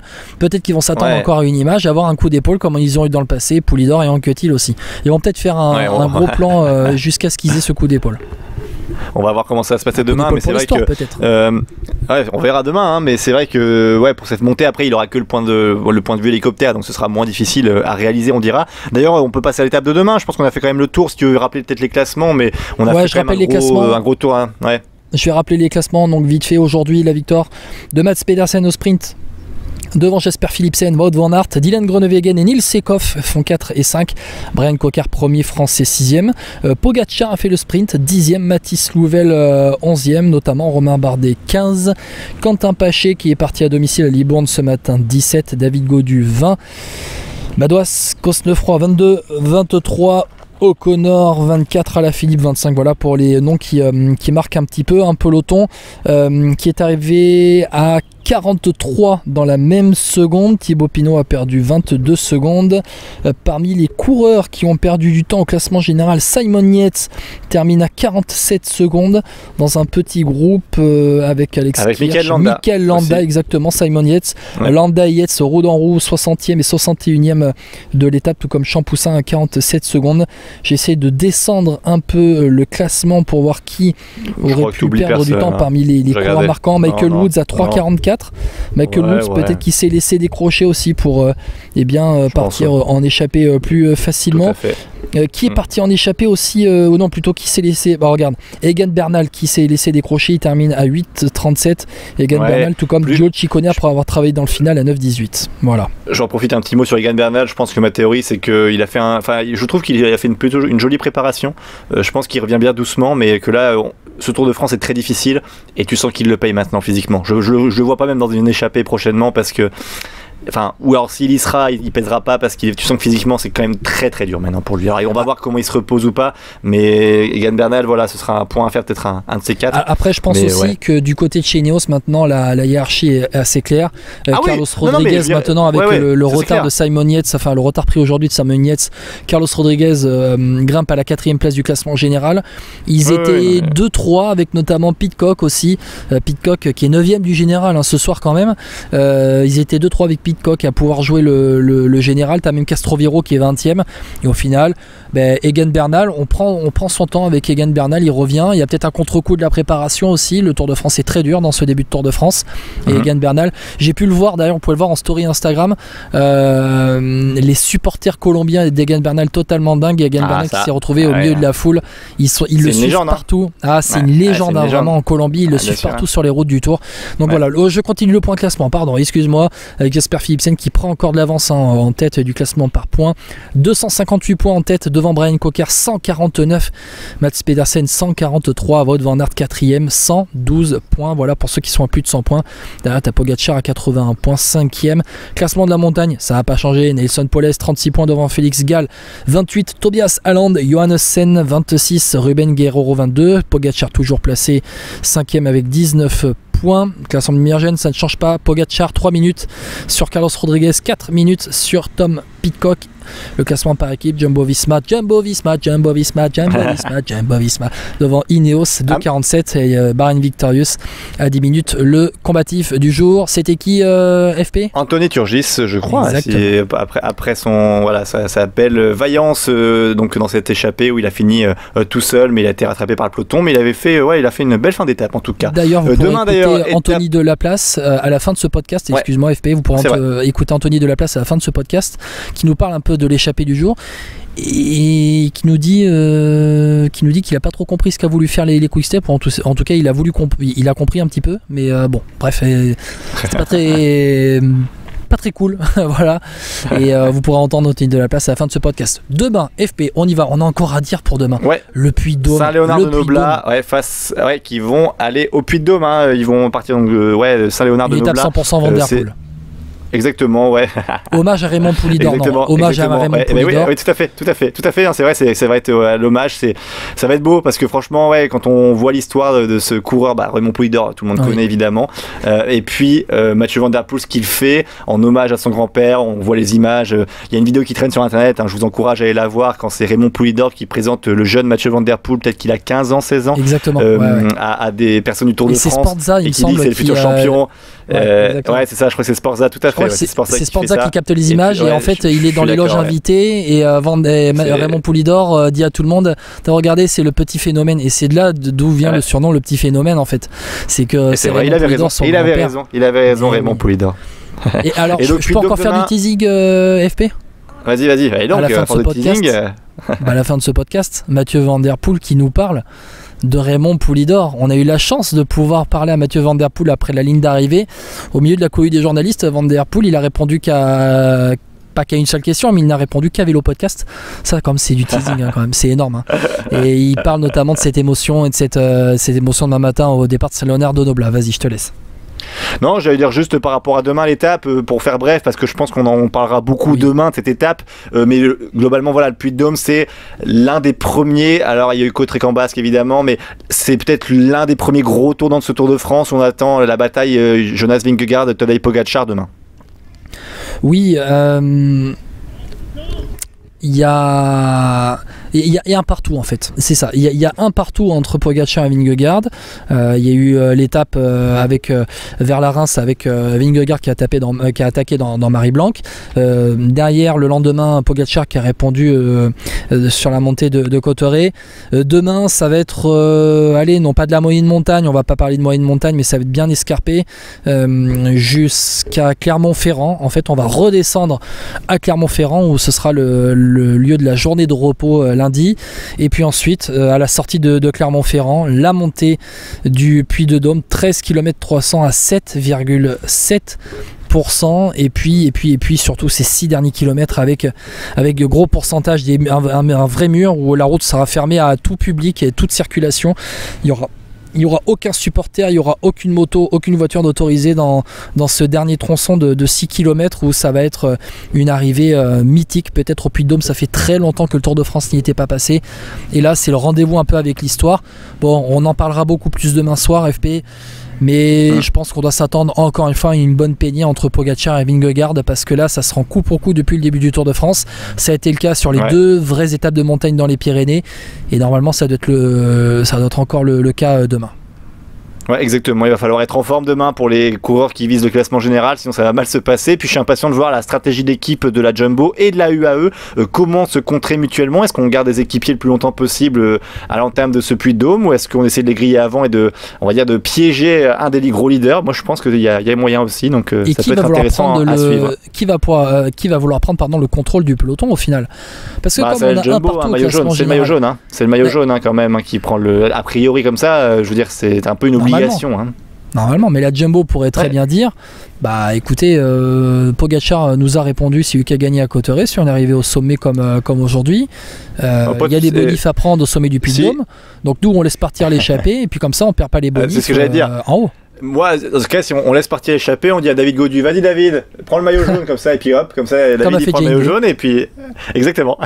encore à une image, avoir un coup d'épaule comme ils ont eu dans le passé, Poulidor et Anquetil aussi. Ils vont peut-être faire un gros plan jusqu'à ce qu'ils aient ce coup d'épaule. On va voir comment ça va se passer demain, mais c'est vrai que on verra demain, mais c'est vrai que pour cette montée après il aura que le point de vue hélicoptère, donc ce sera moins difficile à réaliser, on dira. D'ailleurs on peut passer à l'étape de demain, je pense qu'on a fait quand même le tour, si tu veux rappeler peut-être les classements, mais on a fait quand même un gros tour. Je vais rappeler les classements, donc vite fait aujourd'hui la victoire de Mats Pedersen au sprint. Devant Jasper Philipsen, Wout van Aert, Dylan Groenewegen et Niels Seekhoff font 4 et 5. Brian Cocard premier, français 6e. Pogacar a fait le sprint 10e. Mathis Louvel 11e, notamment Romain Bardet 15. Quentin Paché qui est parti à domicile à Libourne ce matin 17. David Gaudu 20. Madouas Cosnefroy 22, 23. O'Connor 24, Alaphilippe 25, voilà pour les noms qui marquent un petit peu un peloton qui est arrivé à 43 dans la même seconde. Thibaut Pinot a perdu 22 secondes. Parmi les coureurs qui ont perdu du temps au classement général, Simon Yates termine à 47 secondes dans un petit groupe avec Alex Kirch, Michael Landa exactement, Simon Yates. Landa et Yates roue en roue, 60e et 61e de l'étape, tout comme Champoussin à 47 secondes. J'essaie de descendre un peu le classement pour voir qui aurait pu perdre du temps parmi les coureurs marquants. Michael Woods à 3,44. Michael Woods peut-être qu'il s'est laissé décrocher aussi pour partir en échappée plus facilement. Qui est parti en échappée aussi, ou non plutôt qui s'est laissé, regarde, Egan Bernal qui s'est laissé décrocher, il termine à 8,37. Egan Bernal, tout comme Gio Ciccone pour avoir travaillé dans le final à 9,18. Voilà. J'en profite un petit mot sur Egan Bernal. Je pense que ma théorie c'est qu'il a fait je trouve qu'il a fait une jolie préparation. Je pense qu'il revient bien doucement, mais que là ce Tour de France est très difficile et tu sens qu'il le paye maintenant physiquement. Je le vois pas même dans une échappée prochainement parce que ou alors s'il y sera, il pèsera pas parce que tu sens que physiquement c'est quand même très très dur maintenant pour lui. Alors, on va voir comment il se repose ou pas, mais Egan Bernal, voilà, ce sera un point à faire, peut-être un de ces quatre. Après, je pense aussi que du côté de chez Ineos, maintenant la hiérarchie est assez claire. Carlos Rodriguez maintenant avec le retard de Simon Yates, le retard pris aujourd'hui de Simon Yates, Carlos Rodriguez grimpe à la 4e place du classement général. Ils étaient 2-3 avec notamment Pidcock aussi, Pidcock qui est 9e du général ce soir quand même. Ils étaient 2-3 avec Pidcock Pidcock à pouvoir jouer le général. T'as même Castroviro qui est 20e. Et au final, Egan Bernal, on prend son temps avec Egan Bernal, il revient. Il y a peut-être un contre-coup de la préparation aussi. Le Tour de France est très dur dans ce début de Tour de France. Et Egan Bernal, j'ai pu le voir d'ailleurs, on pouvait le voir en story Instagram. Les supporters colombiens d'Egan Bernal totalement dingues. Egan Bernal qui s'est retrouvé au milieu de la foule. Ils le suivent partout. C'est une légende, vraiment en Colombie. Ils le suivent partout sur les routes du Tour. Donc voilà, je continue le point classement. Pardon, excuse-moi. Avec Jasper Philipsen qui prend encore de l'avance en tête du classement par points. 258 points en tête devant Brian Cocker, 149. Mats Pedersen 143. Wout van Aert 4e, 112 points. Voilà pour ceux qui sont à plus de 100 points. Derrière, t'as Pogacar à 81 points, 5e. Classement de la montagne, ça n'a pas changé. Nelson Poles 36 points devant Félix Gall, 28. Tobias Haaland, Johannessen 26. Ruben Guerrero 22. Pogacar toujours placé 5e avec 19 points. Classement de Miergen, ça ne change pas. Pogacar 3 minutes sur Carlos Rodriguez, 4 minutes sur Tom Pidcock. Le classement par équipe, Jumbo Visma devant Ineos 2,47 et Bahrain Victorious à 10 minutes. Le combatif du jour, c'était qui FP? Anthony Turgis, je crois. Après son sa belle vaillance donc dans cette échappée où il a fini tout seul, mais il a été rattrapé par le peloton, mais il a fait une belle fin d'étape en tout cas. D'ailleurs, vous pourrez écouter Anthony Delaplace à la fin de ce podcast. Excuse-moi FP, vous pourrez écouter Anthony Delaplace à la fin de ce podcast qui nous parle un peu de l'échappée du jour et qui nous dit qu'il a pas trop compris ce qu'a voulu faire les Quick Step. En tout cas, il a compris un petit peu, mais bon, bref, c'est pas très cool. Voilà. Et vous pourrez entendre Anthony Delaplace à la fin de ce podcast. Demain, FP, on y va. On a encore à dire pour demain. Le Puy-de-Dôme. Saint-Léonard-de-Noblat, qui vont aller au Puy-de-Dôme. Ils vont partir donc Saint-Léonard-de-Noblat. L'étape 100% Van Der Poel. Exactement, Hommage à Raymond Poulidor. Hommage à Raymond Poulidor. Oui, tout à fait. C'est vrai, ça va être l'hommage. Ça va être beau parce que franchement, quand on voit l'histoire de ce coureur, Raymond Poulidor, tout le monde connaît évidemment. Et puis Mathieu Van Der Poel, ce qu'il fait en hommage à son grand-père. On voit les images. Il y a une vidéo qui traîne sur internet. Je vous encourage à aller la voir quand c'est Raymond Poulidor qui présente le jeune Mathieu Van Der Poel, peut-être qu'il a 15 ans, 16 ans. Exactement. À des personnes du Tour de France. C'est Sportza, il me semble. Et qui dit que c'est le futur champion. C'est ça, je crois que c'est Sportza, tout à fait. C'est Sportza qui capte les images et en fait il est dans les loges invitées et Raymond Poulidor dit à tout le monde, t'as regardé, c'est le petit phénomène, et c'est de là d'où vient le surnom le petit phénomène en fait. C'est que c'est vrai, il avait raison Raymond Poulidor. Et alors je peux encore faire du teasing FP? Vas-y, allez donc, à la fin de ce podcast, à la fin de ce podcast, Mathieu Van Der Poel qui nous parle de Raymond Poulidor. On a eu la chance de pouvoir parler à Mathieu Van Der Poel après la ligne d'arrivée. Au milieu de la cohue des journalistes, Van Der Poel, il a répondu pas qu'à une seule question, mais il n'a répondu qu'à Vélo Podcast. Ça, comme c'est du teasing, quand même, c'est énorme. Et il parle notamment de cette émotion et de cette émotion d'un matin au départ de Saint-Léonard-de-Noblat. Vas-y, je te laisse. Non, j'allais dire juste par rapport à demain l'étape, pour faire bref, parce que je pense qu'on en parlera beaucoup demain de cette étape, mais globalement le Puy-de-Dôme c'est l'un des premiers, alors il y a eu Cauterec en Basque évidemment, mais c'est peut-être l'un des premiers gros tours dans ce Tour de France. On attend la bataille Jonas Vingegaard, Tadej Pogacar demain. Oui, il y a un partout en fait, c'est ça. Il y a un partout entre Pogacar et Vingegaard. Il y a eu l'étape vers la Reims avec Vingegaard qui a attaqué dans Marie-Blanc. Derrière, le lendemain, Pogacar qui a répondu sur la montée de Cauterec. Demain, ça va être non pas de la moyenne montagne, on va pas parler de moyenne montagne, mais ça va être bien escarpé jusqu'à Clermont-Ferrand. En fait, on va redescendre à Clermont-Ferrand où ce sera le lieu de la journée de repos lundi, et puis ensuite à la sortie de Clermont-Ferrand, la montée du Puy-de-Dôme, 13 km 300 à 7,7%, et puis surtout ces 6 derniers kilomètres avec de gros pourcentages, un vrai mur où la route sera fermée à tout public et toute circulation. Il n'y aura aucun supporter, il n'y aura aucune moto, aucune voiture d'autorisée dans ce dernier tronçon de 6 km où ça va être une arrivée mythique. Peut-être au Puy-de-Dôme, ça fait très longtemps que le Tour de France n'y était pas passé. Et là, c'est le rendez-vous un peu avec l'histoire. Bon, on en parlera beaucoup plus demain soir, FP. Mais je pense qu'on doit s'attendre encore une fois à une bonne peignée entre Pogacar et Vingegaard, parce que là ça se rend coup pour coup depuis le début du Tour de France. Ça a été le cas sur les deux vraies étapes de montagne dans les Pyrénées, et normalement ça doit être encore le cas demain. Ouais, exactement. Il va falloir être en forme demain pour les coureurs qui visent le classement général, sinon ça va mal se passer. Puis je suis impatient de voir la stratégie d'équipe de la Jumbo et de la UAE, comment se contrer mutuellement. Est-ce qu'on garde des équipiers le plus longtemps possible à l'entame de ce Puy-de-Dôme, ou est-ce qu'on essaie de les griller avant et de piéger un des gros leaders? Moi je pense qu'il y a moyen aussi, donc ça peut être intéressant à suivre. Qui va vouloir prendre le contrôle du peloton au final? Parce que comme on a Jumbo, un maillot jaune, c'est le maillot jaune, c'est le maillot jaune quand même qui prend a priori comme ça. Je veux dire, c'est un peu une obligation. Normalement, mais la Jumbo pourrait très bien dire bah écoutez, Pogacar nous a répondu, c'est lui qui a gagné à Cauterets, si on est arrivé au sommet comme aujourd'hui. Il y a des bonifs à prendre au sommet du Puy-de-Dôme, donc nous on laisse partir l'échappée et puis comme ça on perd pas les bonifs. C'est ce que j'allais dire. En haut. Moi, dans ce cas, si on laisse partir l'échappée, on dit à David Gaudu, vas-y David, prends le maillot jaune comme ça, et puis hop, comme ça David il prend le maillot jaune, et puis exactement.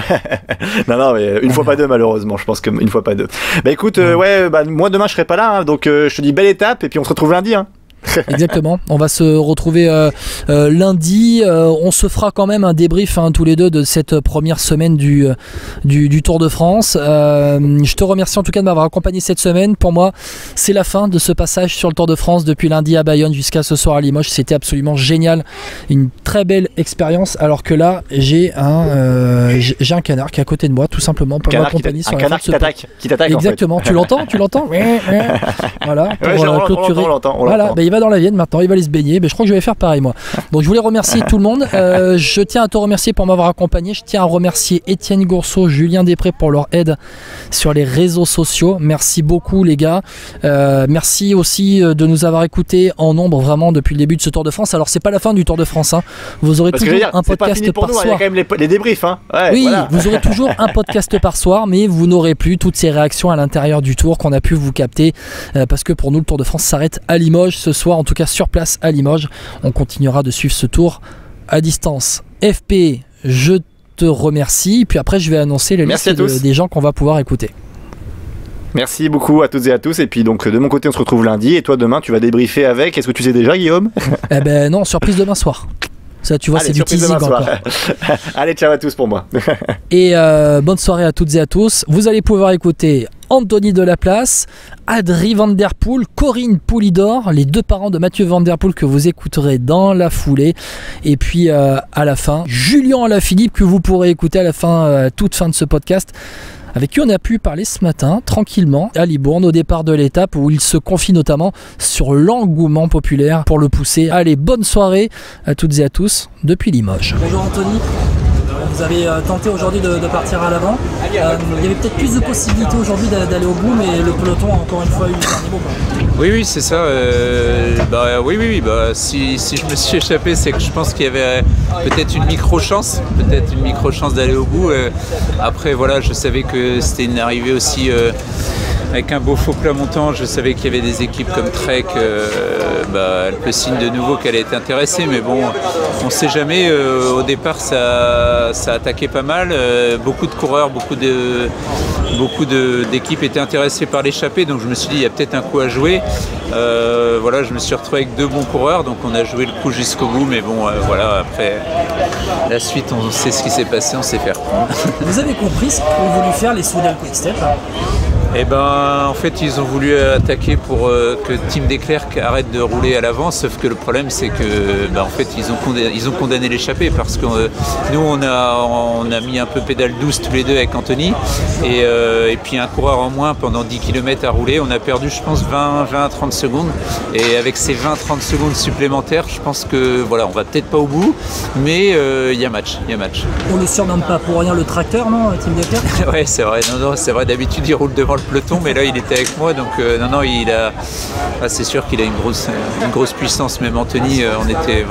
non, mais une fois pas deux malheureusement, je pense qu'une fois pas deux. Bah écoute, moi demain je serai pas là, donc je te dis belle étape, et puis on se retrouve lundi. Exactement, on va se retrouver lundi, on se fera quand même un débrief tous les deux de cette première semaine du Tour de France. Je te remercie en tout cas de m'avoir accompagné cette semaine. Pour moi c'est la fin de ce passage sur le Tour de France depuis lundi à Bayonne jusqu'à ce soir à Limoges. C'était absolument génial, une très belle expérience, alors que là j'ai un canard qui est à côté de moi tout simplement pour m'accompagner sur la fin de ce qui t'attaque exactement, en fait. Tu l'entends voilà, pour on voilà, il va dans la Vienne maintenant, il va aller se baigner, je crois que je vais faire pareil moi. Donc je voulais remercier tout le monde, je tiens à te remercier pour m'avoir accompagné, je tiens à remercier Étienne Gourceau, Julien Després pour leur aide sur les réseaux sociaux, merci beaucoup les gars, merci aussi de nous avoir écoutés en nombre vraiment depuis le début de ce Tour de France. Alors c'est pas la fin du Tour de France, vous aurez toujours un podcast par soir. Il y a quand même les débriefs. Oui, voilà. Vous aurez toujours un podcast par soir, mais vous n'aurez plus toutes ces réactions à l'intérieur du Tour qu'on a pu vous capter, parce que pour nous le Tour de France s'arrête à Limoges ce soir, en tout cas sur place à Limoges. On continuera de suivre ce tour à distance. FP, je te remercie, puis après je vais annoncer les listes des gens qu'on va pouvoir écouter. Merci beaucoup à toutes et à tous, et puis donc de mon côté on se retrouve lundi, et toi demain tu vas débriefer avec, est-ce que tu sais déjà Guillaume? Non, surprise demain soir. Ça, tu vois, c'est du teasing encore. Allez, ciao à tous pour moi. Et bonne soirée à toutes et à tous. Vous allez pouvoir écouter Anthony Delaplace, Adri Van Der Poel, Corinne Poulidor, les deux parents de Mathieu Van Der Poel que vous écouterez dans la foulée. Et puis à la fin, Julien Alaphilippe que vous pourrez écouter à la fin, toute fin de ce podcast, avec qui on a pu parler ce matin tranquillement à Libourne au départ de l'étape, où il se confie notamment sur l'engouement populaire pour le pousser. Allez, bonne soirée à toutes et à tous depuis Limoges. Bonjour Anthony, vous avez tenté aujourd'hui de partir à l'avant. Il y avait peut-être plus de possibilités aujourd'hui d'aller au bout, mais le peloton a encore une fois eu le dernier mot. Oui, c'est ça. Si je me suis échappé, c'est que je pense qu'il y avait peut-être une micro-chance d'aller au bout. Après, voilà, je savais que c'était une arrivée aussi avec un beau faux plat montant. Je savais qu'il y avait des équipes comme Trek, Alpecin de nouveau qu'elle était intéressée, mais bon, on ne sait jamais. Au départ, ça a attaqué pas mal. Beaucoup de coureurs, beaucoup d'équipes étaient intéressées par l'échappée, donc je me suis dit il y a peut-être un coup à jouer. Je me suis retrouvé avec deux bons coureurs, donc on a joué le coup jusqu'au bout, mais bon, après la suite, on sait ce qui s'est passé, on s'est fait reprendre. Vous avez compris ce qu'ont voulu faire les Soudal Quick-Step? En fait, ils ont voulu attaquer pour que Team Declercq arrête de rouler à l'avant, sauf que le problème, c'est que ils ont condamné l'échappée, parce que nous, on a mis un peu pédale douce tous les deux avec Anthony, et puis un coureur en moins pendant 10 km à rouler. On a perdu, je pense, 20 à 30 secondes, et avec ces 20-30 secondes supplémentaires, je pense que voilà, on va peut-être pas au bout, mais il y a match. On le surnomme pas pour rien le tracteur, non, Team Declercq? Ouais, c'est vrai. Non, c'est vrai. D'habitude, il roule devant le peloton, mais là il était avec moi, donc c'est sûr qu'il a une grosse puissance. Même Anthony, j'étais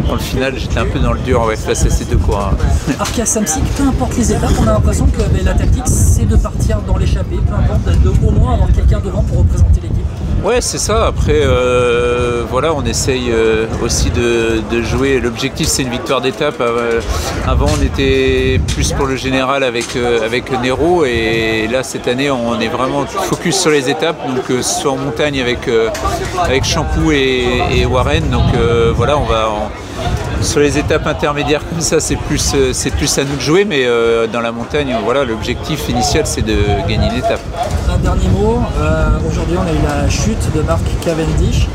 dans le final, j'étais un peu dans le dur face à ces deux coureurs. Arkea Samsic, peu importe les étapes, on a l'impression que la tactique c'est de partir dans l'échappée, peu importe, au moins avoir quelqu'un devant pour représenter l'équipe. Ouais, c'est ça. Après, on essaye aussi de jouer. L'objectif, c'est une victoire d'étape. Avant, on était plus pour le général avec Nero, et là, cette année, on est vraiment focus sur les étapes. Donc, soit en montagne avec Champoux et Warren. Donc, Sur les étapes intermédiaires comme ça, c'est plus à nous de jouer, mais dans la montagne, voilà, l'objectif initial c'est de gagner une étape. Un dernier mot, aujourd'hui on a eu la chute de Mark Cavendish.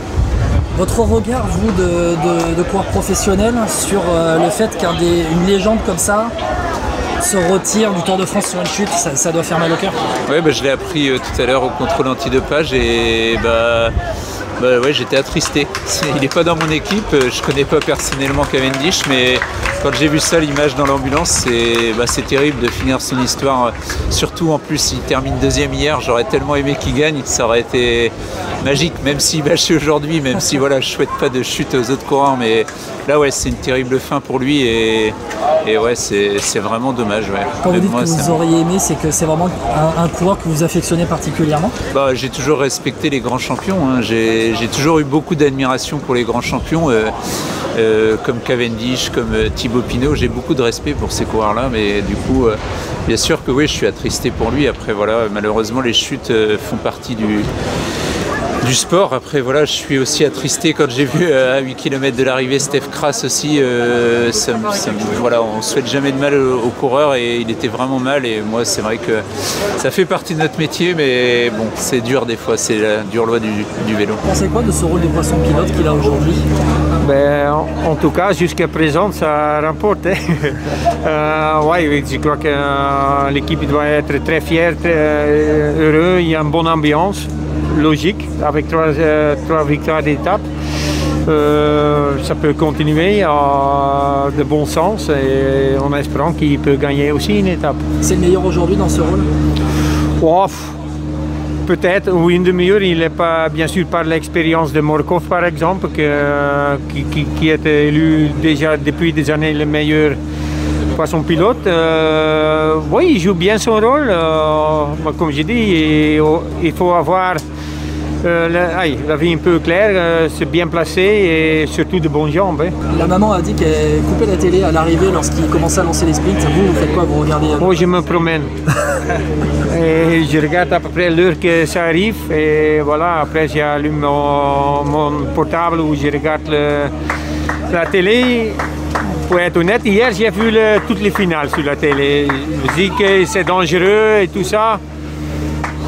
Votre regard, vous, de coureur professionnel, sur le fait qu'une légende comme ça se retire du Tour de France sur une chute, ça doit faire mal au cœur? Ouais, je l'ai appris tout à l'heure au contrôle antidopage et ouais, j'étais attristé. Il n'est pas dans mon équipe, je connais pas personnellement Cavendish, mais quand j'ai vu ça, l'image dans l'ambulance, c'est terrible de finir son histoire. Surtout en plus, il termine deuxième hier, j'aurais tellement aimé qu'il gagne, ça aurait été magique, même s'il bâchait aujourd'hui, même si voilà, je souhaite pas de chute aux autres coureurs, mais là ouais, c'est une terrible fin pour lui et ouais, c'est vraiment dommage. Ouais. Quand vous dites que vous auriez aimé, c'est que c'est vraiment un coureur que vous affectionnez particulièrement? J'ai toujours respecté les grands champions, hein. J'ai toujours eu beaucoup d'admiration pour les grands champions, comme Cavendish, comme Thibaut Pinot. J'ai beaucoup de respect pour ces coureurs-là, mais du coup, bien sûr que oui, je suis attristé pour lui. Après, voilà, malheureusement, les chutes font partie du sport. Après, voilà, je suis aussi attristé quand j'ai vu à 8 km de l'arrivée Steph Kras aussi. Voilà, on ne souhaite jamais de mal aux coureurs et il était vraiment mal. Et moi, c'est vrai que ça fait partie de notre métier, mais bon, c'est dur des fois, c'est la dure loi du vélo. Vous pensez quoi de ce rôle de poisson pilote qu'il a aujourd'hui? En tout cas, jusqu'à présent, ça remporte. Oui, je crois que l'équipe doit être très fière, très heureuse. Il y a une bonne ambiance. Logique, avec trois victoires d'étape. Ça peut continuer de bon sens et en espérant qu'il peut gagner aussi une étape. C'est le meilleur aujourd'hui dans ce rôle? Peut-être, ou une demi-heure, il n'est pas, bien sûr, par l'expérience de Morkov par exemple, qui était élu déjà depuis des années le meilleur poisson pilote. Oui, il joue bien son rôle. Comme j'ai dit, il faut avoir la vie un peu claire, se bien placer et surtout de bonnes jambes. Hein. La maman a dit qu'elle coupait la télé à l'arrivée lorsqu'il commençait à lancer les sprints. Vous faites quoi? Vous regardez? Moi, je me promène. Et je regarde à peu près l'heure que ça arrive. Et voilà, après, j'allume mon portable où je regarde la télé. Pour être honnête, hier, j'ai vu toutes les finales sur la télé. Je dis que c'est dangereux et tout ça.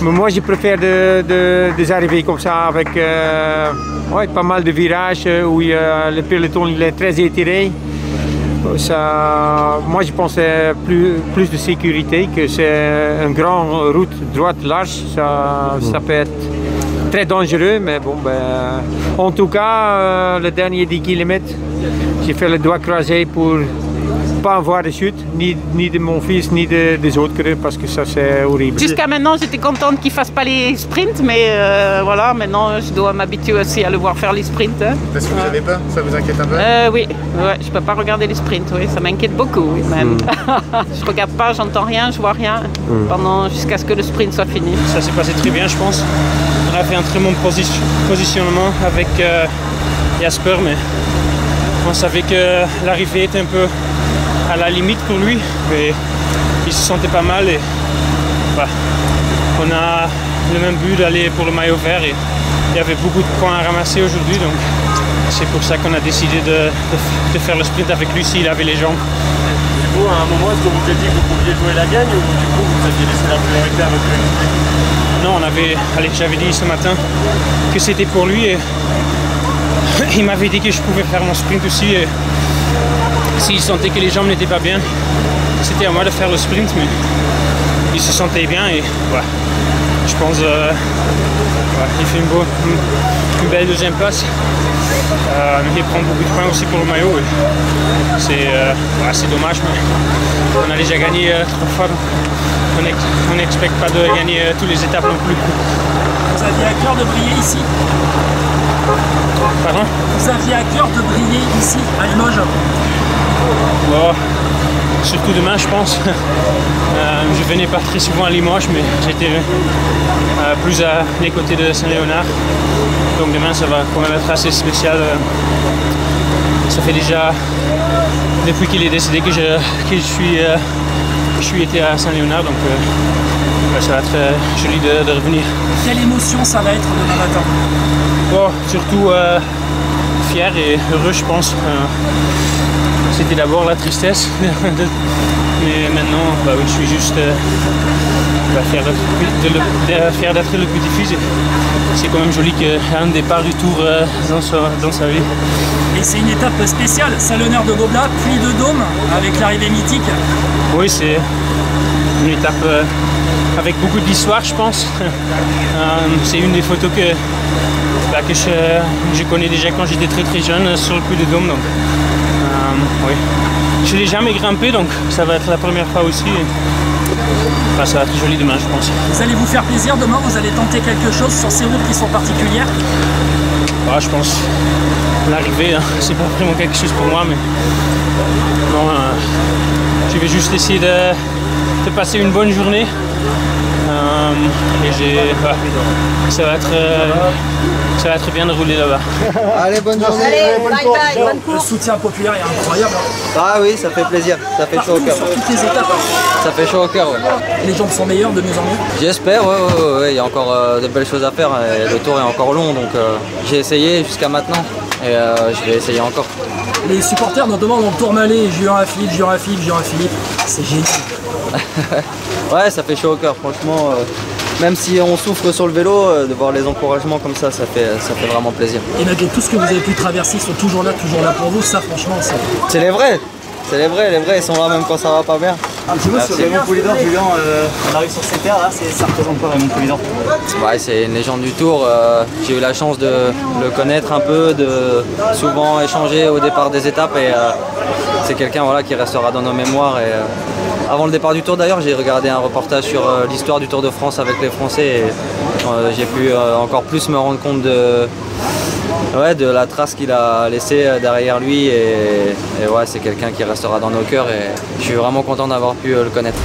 Mais moi, je préfère des arrivées comme ça, avec pas mal de virages où le peloton il est très étiré. Moi, je pense que c'est plus de sécurité, que c'est une grande route droite large. Ça peut être très dangereux, mais bon, en tout cas, le dernier 10 km, j'ai fait le doigt croisé pour pas avoir de chute, ni de mon fils, ni des autres coureurs, parce que ça c'est horrible. Jusqu'à maintenant, j'étais contente qu'il ne fasse pas les sprints, mais voilà, maintenant je dois m'habituer aussi à le voir faire les sprints. Hein. Est-ce que vous avez peur? Ça vous inquiète un peu? Oui, ouais, je ne peux pas regarder les sprints, oui, ça m'inquiète beaucoup, oui, même. Je ne regarde pas, j'entends rien, je vois rien, jusqu'à ce que le sprint soit fini. Ça s'est passé très bien, je pense. On a fait un très bon positionnement avec Jasper, mais on savait que l'arrivée était un peu à la limite pour lui, mais il se sentait pas mal et on a le même but d'aller pour le maillot vert et il y avait beaucoup de points à ramasser aujourd'hui, donc c'est pour ça qu'on a décidé de faire le sprint avec lui s'il avait les jambes. Du coup, à un moment, est-ce que vous vous êtes dit que vous pouviez jouer la gagne ou du coup vous aviez laissé la priorité à votre lui? Non, j'avais dit ce matin que c'était pour lui et il m'avait dit que je pouvais faire mon sprint aussi. Et s'il sentait que les jambes n'étaient pas bien, c'était à moi de faire le sprint, mais il se sentait bien et je pense il fait une belle deuxième place. Il prend beaucoup de points aussi pour le maillot. C'est dommage, mais on a déjà gagné 3 fois. On n'expecte pas de gagner toutes les étapes non plus. Vous aviez à cœur de briller ici? Pardon? Vous aviez à cœur de briller ici, à Limoges? Surtout demain, je pense. Je venais pas très souvent à Limoges, mais j'étais plus à les côtés de Saint-Léonard. Donc demain, ça va quand même être assez spécial. Ça fait déjà depuis qu'il est décédé que je suis été à Saint-Léonard, donc ça va être joli de revenir. Quelle émotion ça va être demain matin? Surtout fier et heureux, je pense. C'était d'abord la tristesse, mais maintenant, bah oui, je suis juste fier d'être le petit-fils. C'est quand même joli qu'un départ du Tour dans sa vie. Et c'est une étape spéciale, Salonneur de Goblat, puis de Dôme, avec l'arrivée mythique. Oui, c'est une étape avec beaucoup d'histoire, je pense. C'est une des photos que je connais déjà quand j'étais très jeune sur le Puy de Dôme. Donc, oui. Je ne l'ai jamais grimpé, donc ça va être la première fois aussi. Enfin, ça va être joli demain, je pense. Vous allez vous faire plaisir demain, vous allez tenter quelque chose sur ces routes qui sont particulières? Je pense l'arrivée, c'est pas vraiment quelque chose pour moi, mais non, je vais juste essayer de passer une bonne journée. Et ça va être bien de rouler là-bas. Allez, bonne journée. Allez, bye bye, bonne Le course. soutien populaire est incroyable. Ah oui, ça fait plaisir, ça fait chaud au cœur. Sur toutes les étapes. Ça fait chaud au cœur, ouais. Les jambes sont meilleures de mieux en mieux. J'espère, ouais, il y a encore de belles choses à faire. Et le tour est encore long, donc j'ai essayé jusqu'à maintenant et je vais essayer encore. Les supporters notamment dans le Tourmalet, Jura-Philippe, c'est génial. Ouais, ça fait chaud au cœur, franchement. Même si on souffre sur le vélo, de voir les encouragements comme ça fait vraiment plaisir. Et malgré tout ce que vous avez pu traverser, ils sont toujours là pour vous, ça franchement c'est... C'est les vrais, ils sont là même quand ça va pas bien. Un petit mot sur Raymond Poulidor, Julien, on arrive sur ces terres là, ça représente quoi Raymond Poulidor? Ouais, c'est une légende du Tour, j'ai eu la chance de le connaître un peu, de souvent échanger au départ des étapes et c'est quelqu'un qui restera dans nos mémoires. Et, avant le départ du Tour d'ailleurs, j'ai regardé un reportage sur l'histoire du Tour de France avec les Français et j'ai pu encore plus me rendre compte de la trace qu'il a laissée derrière lui et ouais, c'est quelqu'un qui restera dans nos cœurs et je suis vraiment content d'avoir pu le connaître.